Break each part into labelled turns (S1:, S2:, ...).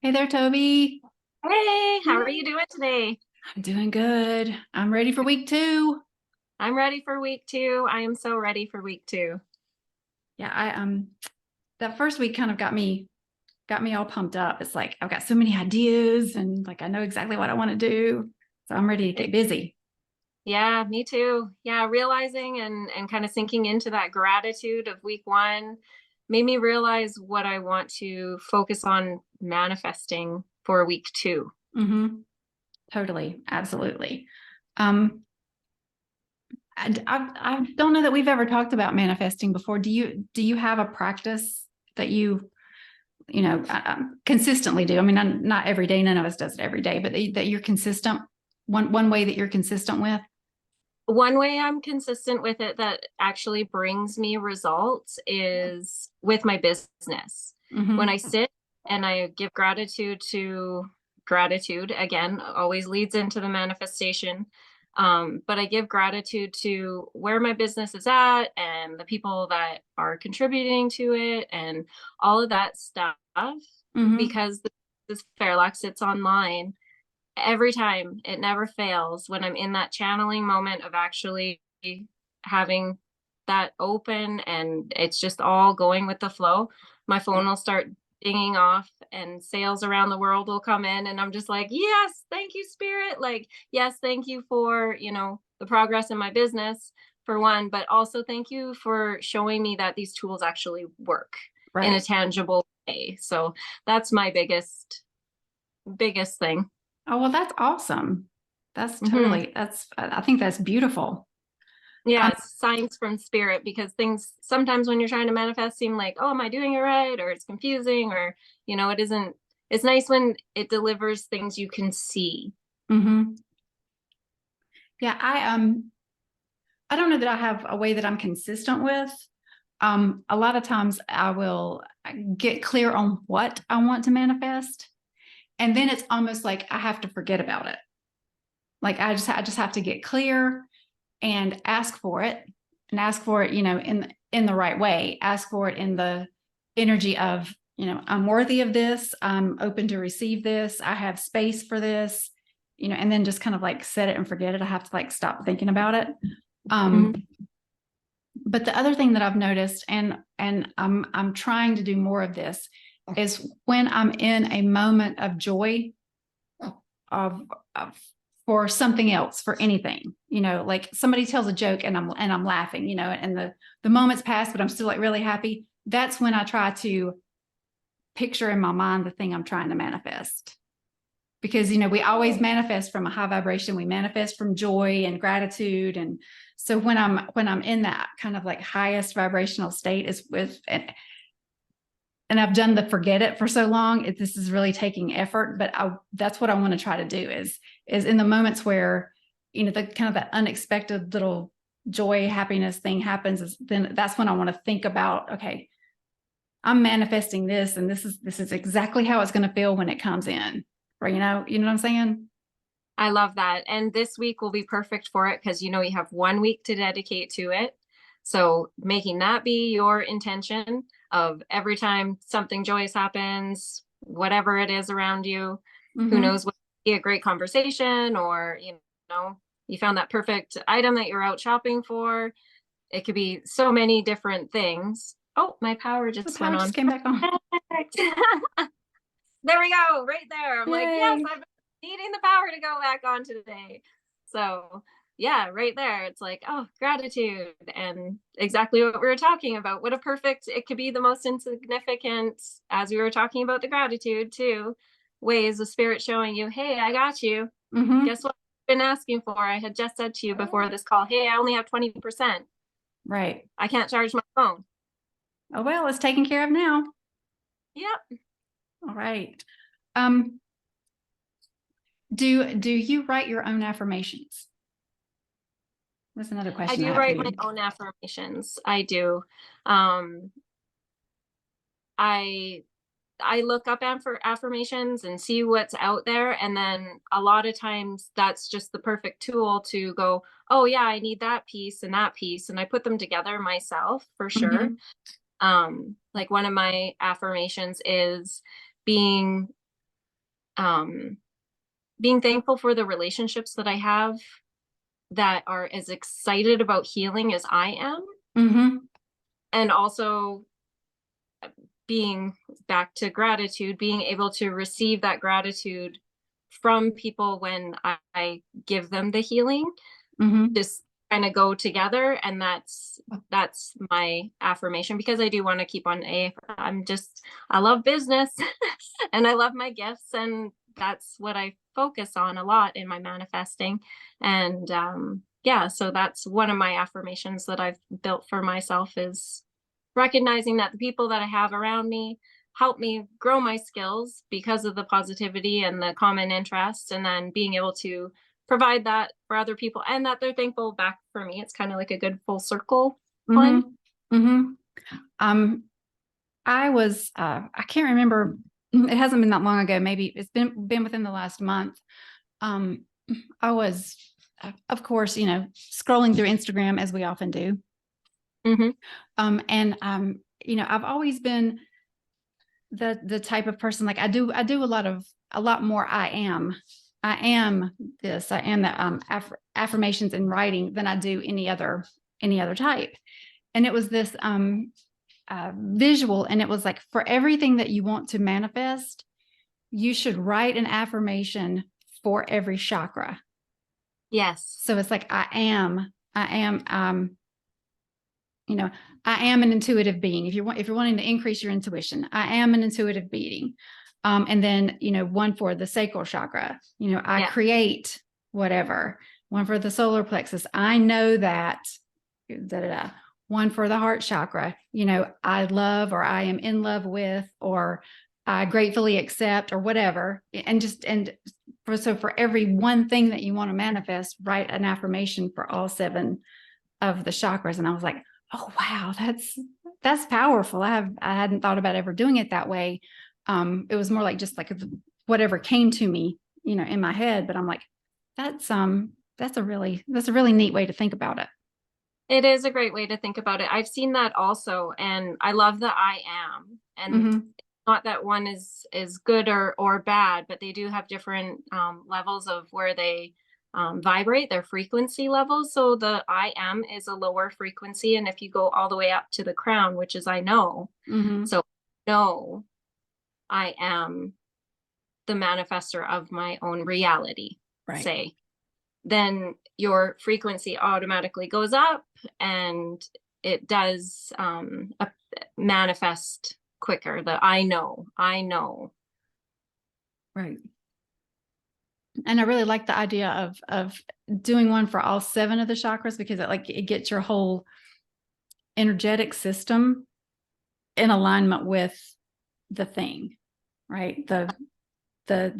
S1: Hey there, Toby.
S2: Hey, how are you doing today?
S1: I'm doing good. I'm ready for week two.
S2: I'm ready for week two. I am so ready for week two.
S1: Yeah, I that first week kind of got me all pumped up. It's like I've got so many ideas and like I know exactly what I want to do. So I'm ready to
S2: It-
S1: get busy.
S2: yeah, me too. Yeah, realizing and kind of sinking into that gratitude of week one made me realize what I want to focus on manifesting for week two.
S1: Mm-hmm. Totally. Absolutely. Um, I don't know that we've ever talked about manifesting before. Do you have a practice that you consistently do? I mean, not every day. None of us does it every day, but that you're consistent. One way that you're consistent with.
S2: One way I'm consistent with it that actually brings me results is with my business. When I
S1: Mm-hmm.
S2: sit and I give gratitude to gratitude, again, always leads into the manifestation. But I give gratitude to where my business is at and the people that are contributing to it and all of that stuff
S1: Mm-hmm.
S2: because this Fairlock sits online every time. It never fails when I'm in that channeling moment of actually having that open and it's just all going with the flow. My phone will start dinging off and sales around the world will come in and I'm just like, yes, thank you, spirit. Like, yes, thank you for, the progress in my business for one, but also thank you for showing me that these tools actually work in a
S1: Right.
S2: tangible way. So that's my biggest thing.
S1: Oh, well, that's awesome.
S2: Hmm.
S1: I think that's beautiful.
S2: Yeah,
S1: Um,
S2: it's signs from spirit because things sometimes when you're trying to manifest seem like, oh, am I doing it right? Or it's confusing, or, it isn't. It's nice when it delivers things you can see.
S1: mhm. Yeah, I don't know that I have a way that I'm consistent with. A lot of times I will get clear on what I want to manifest, and then it's almost like I have to forget about it. Like I just have to get clear and ask for it, in the right way. Ask for it in the energy of, I'm worthy of this. I'm open to receive this. I have space for this, and then just kind of like set it and forget it. I have to like stop thinking about it. Um,
S2: Mhm.
S1: but the other thing that I've noticed, and I'm trying to do more of this, is when I'm in a moment of joy of, of for something else, for anything, like somebody tells a joke and I'm laughing, and the moments pass, but I'm still like really happy. That's when I try to picture in my mind the thing I'm trying to manifest. Because we always manifest from a high vibration. We manifest from joy and gratitude. And so when I'm in that kind of like highest vibrational state is with and I've done the forget it for so long. This is really taking effort, but that's what I want to try to do is in the moments where, the kind of that unexpected little joy, happiness thing happens, is then that's when I want to think about, okay, I'm manifesting this and this is exactly how it's going to feel when it comes in. Or, what I'm saying?
S2: I love that. And this week will be perfect for it because you have 1 week to dedicate to it. So making that be your intention of every time something joyous happens, whatever it is around you, who
S1: Mm-hmm.
S2: knows what be a great conversation or, know, you found that perfect item that you're out shopping for. It could be so many different things. Oh, my power
S1: The
S2: just went
S1: power just
S2: on.
S1: came back on.
S2: Perfect. There we go, right there. I'm like, yes,
S1: Yay.
S2: I've been needing the power to go back on today. So, yeah, right there. It's like, oh, gratitude and exactly what we were talking about. What a perfect, it could be the most insignificant, as we were talking about the gratitude too, ways of spirit showing you, hey, I got you.
S1: Mm-hmm.
S2: Guess what I've been asking for? I had just said to you before this call, hey, I only have 20%.
S1: Right.
S2: I can't charge my phone.
S1: Oh well, it's taken care of now.
S2: Yep.
S1: All right. Um, do you write your own affirmations? That's another
S2: I
S1: question I
S2: do
S1: have for
S2: write my
S1: you.
S2: own affirmations. I do. Um, I I look up affirmations and see what's out there, and then a lot of times that's just the perfect tool to go, oh yeah, I need that piece, and I put them together myself for sure.
S1: Mm-hmm.
S2: Like one of my affirmations is being being thankful for the relationships that I have that are as excited about healing as I am.
S1: Mm-hmm.
S2: And also being back to gratitude, being able to receive that gratitude from people when I give them the healing,
S1: Mm-hmm.
S2: just kind of go together. And that's my affirmation, because I do want to keep on I love business and I love my gifts, and that's what I focus on a lot in my manifesting. And yeah, so that's one of my affirmations that I've built for myself, is recognizing that the people that I have around me help me grow my skills because of the positivity and the common interests, and then being able to provide that for other people, and that they're thankful back for me. It's kind of like a good full circle
S1: Mm-hmm.
S2: one.
S1: Mm-hmm. I can't remember, it hasn't been that long ago, maybe it's been within the last month. I was, of course, scrolling through Instagram, as we often do.
S2: Mm-hmm.
S1: And I've always been the type of person, like I do a lot more I am this, I am that, affirmations in writing than I do any other type. And it was this visual, and it was like, for everything that you want to manifest, you should write an affirmation for every chakra.
S2: Yes.
S1: So it's like, I am I am an intuitive being. If you're wanting to increase your intuition, I am an intuitive being. And then, one for the sacral chakra, I create whatever. One for the solar plexus, I know that, One for the heart chakra, I love, or I am in love with, or I gratefully accept, or whatever. For every one thing that you want to manifest, write an affirmation for all 7 of the chakras. And I was like, oh, wow, that's powerful. I hadn't thought about ever doing it that way. It was more like just like whatever came to me, in my head. But I'm like, that's a really neat way to think about it.
S2: It is a great way to think about it. I've seen that also, and I love the I am. And
S1: Mm-hmm.
S2: not that one is good or bad, but they do have different levels of where they vibrate, their frequency levels. So the I am is a lower frequency, and if you go all the way up to the crown, which is I know,
S1: Mm-hmm.
S2: so no, I am the manifester of my own reality,
S1: Right.
S2: say, then your frequency automatically goes up, and it does manifest quicker. I know.
S1: Right. And I really like the idea of doing one for all 7 of the chakras, because it gets your whole energetic system in alignment with the thing, right? The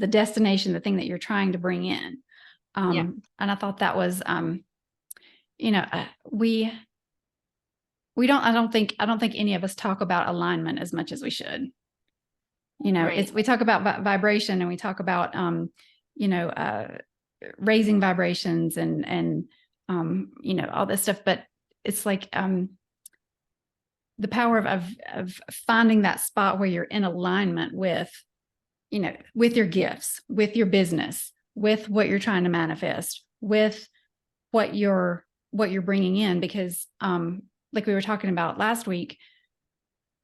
S1: destination, the thing that you're trying to bring in. And I thought that was, I don't think any of us talk about alignment as much as we should.
S2: Right.
S1: We talk about vibration, and we talk about, raising vibrations and all this stuff, but it's like, the power of finding that spot where you're in alignment with, with your gifts, with your business, with what you're trying to manifest, with what you're bringing in. Because, like we were talking about last week,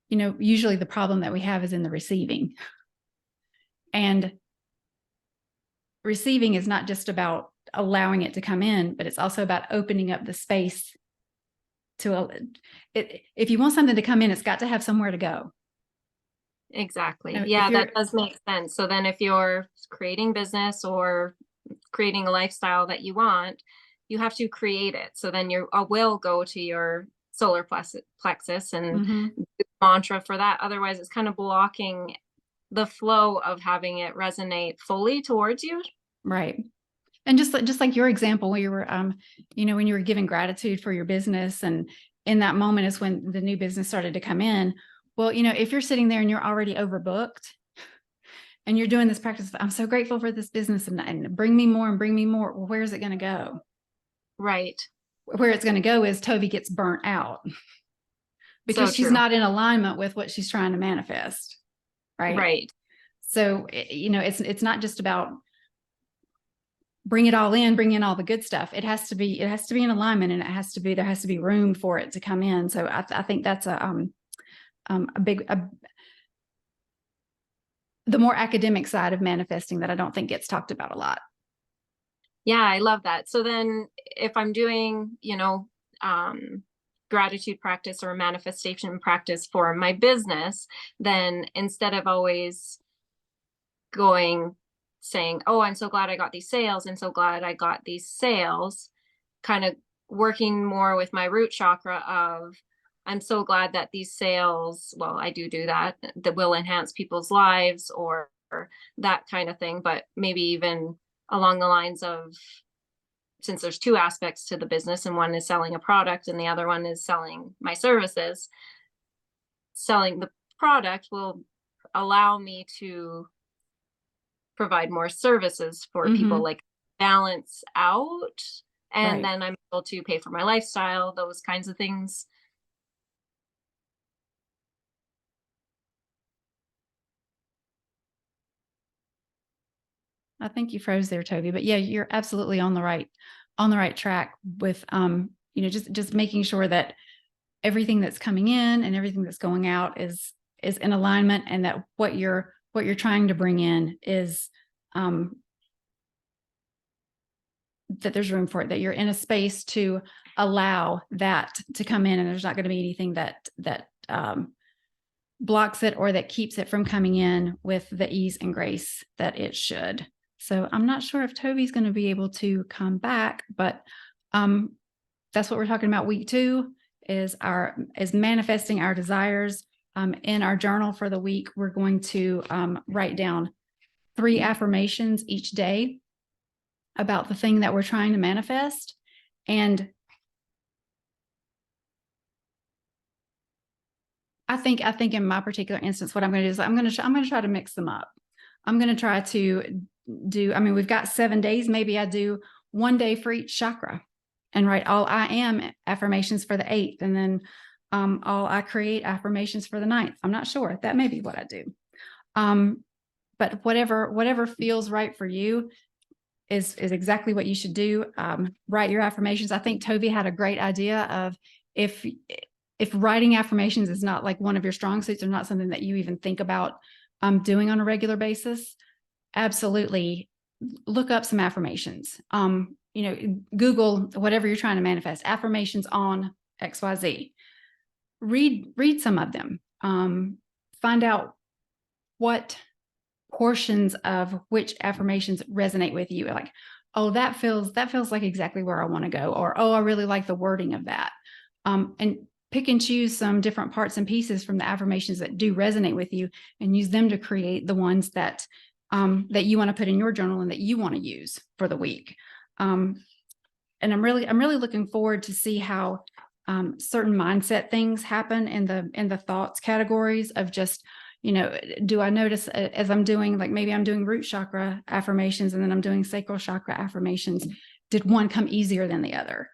S1: usually the problem that we have is in the receiving. And receiving is not just about allowing it to come in, but it's also about opening up the space to it. If you want something to come in, it's got to have somewhere to go.
S2: Exactly.
S1: Now,
S2: Yeah, that does make sense. So then if you're creating business or creating a lifestyle that you want, you have to create it. So then you will go to your solar plexus and
S1: Mm-hmm.
S2: mantra for that. Otherwise, it's kind of blocking the flow of having it resonate fully towards you.
S1: Right. And just like your example, where you were, when you were giving gratitude for your business, and in that moment is when the new business started to come in. Well, if you're sitting there and you're already overbooked, and you're doing this practice, I'm so grateful for this business, and bring me more and bring me more. Well, where's it going to go?
S2: Right.
S1: Where it's going to go is Tovi gets burnt out because
S2: So
S1: she's
S2: true.
S1: not in alignment with what she's trying to manifest. Right.
S2: Right.
S1: So, it's not just about bring it all in, bring in all the good stuff. It has to be in alignment, and there has to be room for it to come in. So I think that's the more academic side of manifesting that I don't think gets talked about a lot.
S2: Yeah, I love that. So then if I'm doing, gratitude practice or manifestation practice for my business, then instead of always saying, oh, I'm so glad I got these sales, I'm so glad I got these sales, kind of working more with my root chakra of, I'm so glad that these sales, well, I do that will enhance people's lives, or that kind of thing. But maybe even along the lines of, since there's two aspects to the business, and one is selling a product and the other one is selling my services, selling the product will allow me to provide more services for people, like balance out, and then I'm able to pay for my lifestyle, those kinds of things.
S1: I think you froze there, Toby, but yeah, you're absolutely on the right track with, just making sure that everything that's coming in and everything that's going out is in alignment, and that what you're trying to bring in is, that there's room for it, that you're in a space to allow that to come in, and there's not going to be anything that blocks it or that keeps it from coming in with the ease and grace that it should. So I'm not sure if Toby's going to be able to come back, but that's what we're talking about. Week 2 is manifesting our desires. In our journal for the week, we're going to write down 3 affirmations each day about the thing that we're trying to manifest. And I think in my particular instance, what I'm going to do is I'm going to try to mix them up. I'm going to try to do, we've got 7 days. Maybe I do 1 day for each chakra and write all I am affirmations for the 8th. And then all I create affirmations for the 9th. I'm not sure. That may be what I do. But whatever feels right for you is exactly what you should do. Write your affirmations. I think Toby had a great idea of, if writing affirmations is not like one of your strong suits, or not something that you even think about doing on a regular basis, absolutely look up some affirmations. Google whatever you're trying to manifest, affirmations on XYZ. Read some of them. Find out what portions of which affirmations resonate with you. Like, oh, that feels like exactly where I want to go, or, oh, I really like the wording of that. And pick and choose some different parts and pieces from the affirmations that do resonate with you, and use them to create the ones that you want to put in your journal and that you want to use for the week. And I'm really looking forward to see how certain mindset things happen in the thoughts categories of just, do I notice as I'm doing, like, maybe I'm doing root chakra affirmations and then I'm doing sacral chakra affirmations, did one come easier than the other?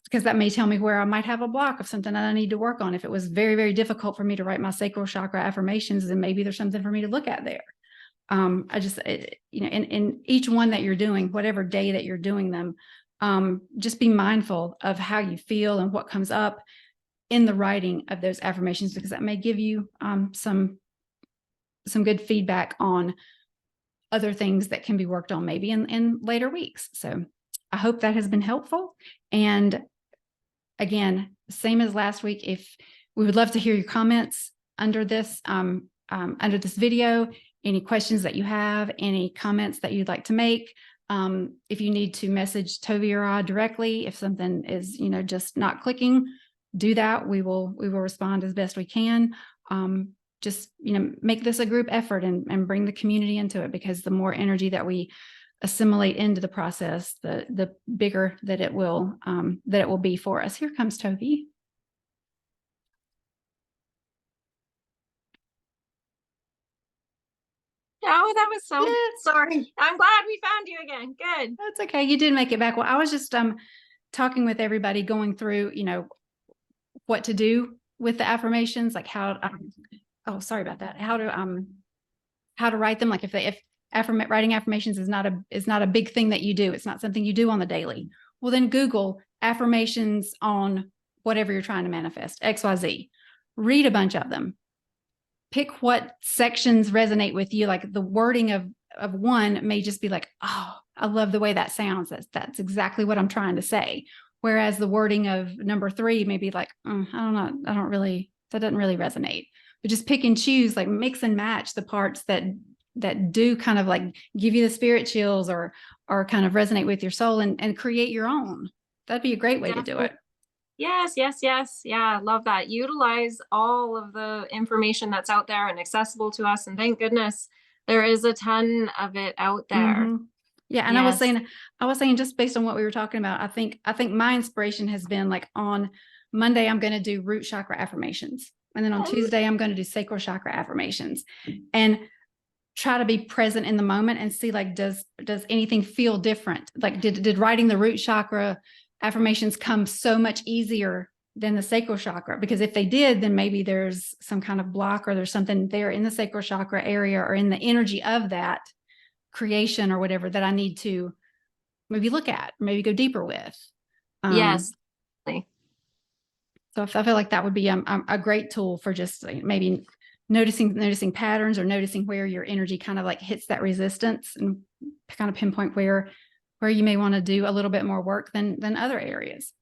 S1: Because that may tell me where I might have a block of something that I need to work on. If it was very, very difficult for me to write my sacral chakra affirmations, then maybe there's something for me to look at there. In each one that you're doing, whatever day that you're doing them, just be mindful of how you feel and what comes up in the writing of those affirmations, because that may give you some good feedback on other things that can be worked on maybe in later weeks. So I hope that has been helpful. And again, same as last week, if we would love to hear your comments under this video, any questions that you have, any comments that you'd like to make. If you need to message Tovi or I directly, if something is, just not clicking, do that. We will respond as best we can. Just, make this a group effort and bring the community into it, because the more energy that we assimilate into the process, the bigger that it will be for us. Here comes Tovi.
S2: Oh, that was so sorry. I'm glad we found you again. Good.
S1: That's okay. You did make it back. Well, I was just talking with everybody, going through, what to do with the affirmations, like how oh, sorry about that. How to how to write them. Like if writing affirmations is not a big thing that you do, it's not something you do on the daily. Well, then Google affirmations on whatever you're trying to manifest, XYZ. Read a bunch of them. Pick what sections resonate with you. Like the wording of one may just be like, oh, I love the way that sounds. That's exactly what I'm trying to say. Whereas the wording of number 3 may be like, I don't know, that doesn't really resonate. But just pick and choose, like mix and match the parts that do kind of like give you the spirit chills or kind of resonate with your soul, and create your own. That'd be a great way to do it.
S2: Yes, yes, yes. Yeah, love that. Utilize all of the information that's out there and accessible to us. And thank goodness there is a ton of it out there.
S1: Mm-hmm. Yeah. And
S2: yes.
S1: I was saying just based on what we were talking about, I think my inspiration has been like on Monday, I'm going to do root chakra affirmations. And then on Tuesday, I'm going to do sacral chakra affirmations, and try to be present in the moment and see, like, does anything feel different? Like, did writing the root chakra affirmations come so much easier than the sacral chakra? Because if they did, then maybe there's some kind of block, or there's something there in the sacral chakra area or in the energy of that creation or whatever that I need to maybe look at, maybe go deeper with.
S2: Yes.
S1: So I feel like that would be a great tool for just maybe noticing patterns, or noticing where your energy kind of like hits that resistance, and kind of pinpoint where you may want to do a little bit more work than other areas.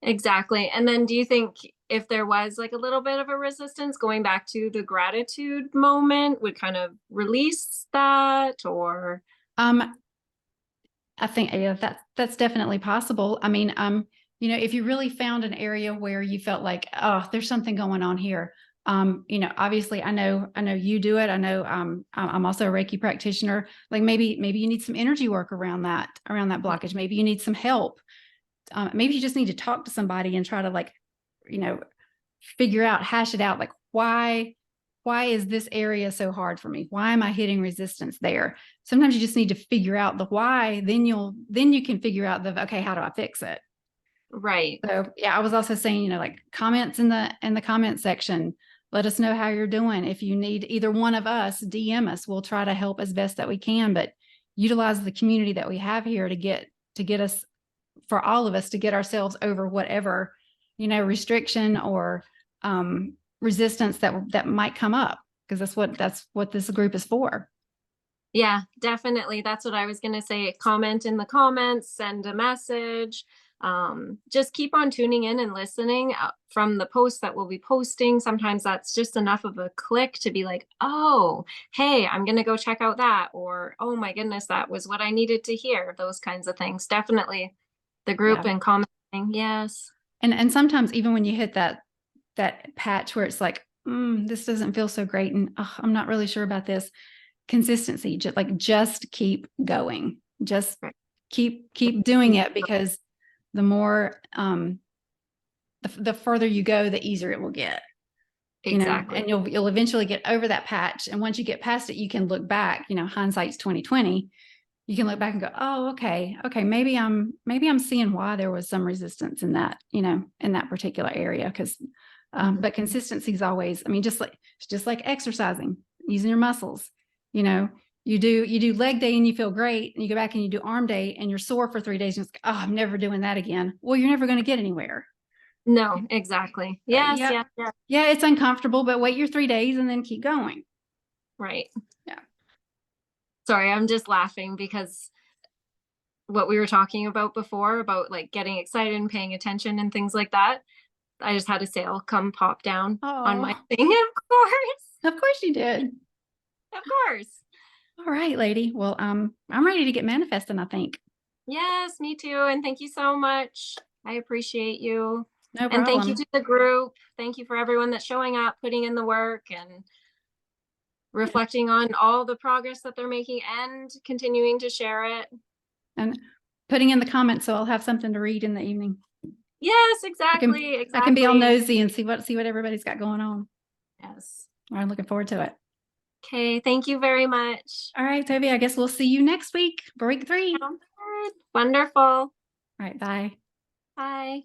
S2: Exactly. And then do you think if there was like a little bit of a resistance, going back to the gratitude moment would kind of release that? Or
S1: I think that's definitely possible. I mean, if you really found an area where you felt like, oh, there's something going on here, obviously I know you do it. I know I'm also a Reiki practitioner. Like maybe you need some energy work around that blockage. Maybe you need some help. Maybe you just need to talk to somebody and try to hash it out. Like, why is this area so hard for me? Why am I hitting resistance there? Sometimes you just need to figure out the why. Then you can figure out okay, how do I fix it?
S2: Right.
S1: So yeah, I was also saying, like, comments in the comment section. Let us know how you're doing. If you need either one of us, DM us. We'll try to help as best that we can, but utilize the community that we have here to get us, for all of us, to get ourselves over whatever, restriction or resistance that might come up, because that's what this group is for.
S2: Yeah, definitely. That's what I was going to say. Comment in the comments, send a message. Just keep on tuning in and listening from the posts that we'll be posting. Sometimes that's just enough of a click to be like, oh, hey, I'm going to go check out that, or, oh my goodness, that was what I needed to hear. Those kinds of things. Definitely the group and commenting. Yes. And
S1: sometimes even when you hit that patch where it's like, this doesn't feel so great, and I'm not really sure about this. Consistency, just keep going. Just keep doing it, because the more the further you go, the easier it will get.
S2: Exactly.
S1: And you'll eventually get over that patch. And once you get past it, you can look back, hindsight's 2020. You can look back and go, oh, okay, maybe I'm seeing why there was some resistance in that, in that particular area. Because but consistency is always, just like exercising, using your muscles. You do leg day and you feel great, and you go back and you do arm day and you're sore for 3 days, and it's like, oh, I'm never doing that again. Well, you're never going to get anywhere.
S2: No, exactly. Yes,
S1: yeah, it's uncomfortable, but wait your 3 days and then keep going.
S2: Right.
S1: Yeah.
S2: Sorry, I'm just laughing because what we were talking about before, about like getting excited and paying attention and things like that. I just had a sale come pop down on my thing.
S1: Of course you did.
S2: Of course.
S1: All right, lady. Well, I'm ready to get manifesting, I think.
S2: Yes, me too. And thank you so much. I appreciate you.
S1: No problem.
S2: And thank you to the group. Thank you for everyone that's showing up, putting in the work, and reflecting on all the progress that they're making and continuing to share it.
S1: And putting in the comments, so I'll have something to read in the evening.
S2: Yes, exactly.
S1: I can be all nosy and see what everybody's got going on.
S2: Yes.
S1: I'm looking forward to it.
S2: Okay, thank you very much.
S1: All right, Toby, I guess we'll see you next week for week 3.
S2: Wonderful. All
S1: right, bye.
S2: Bye.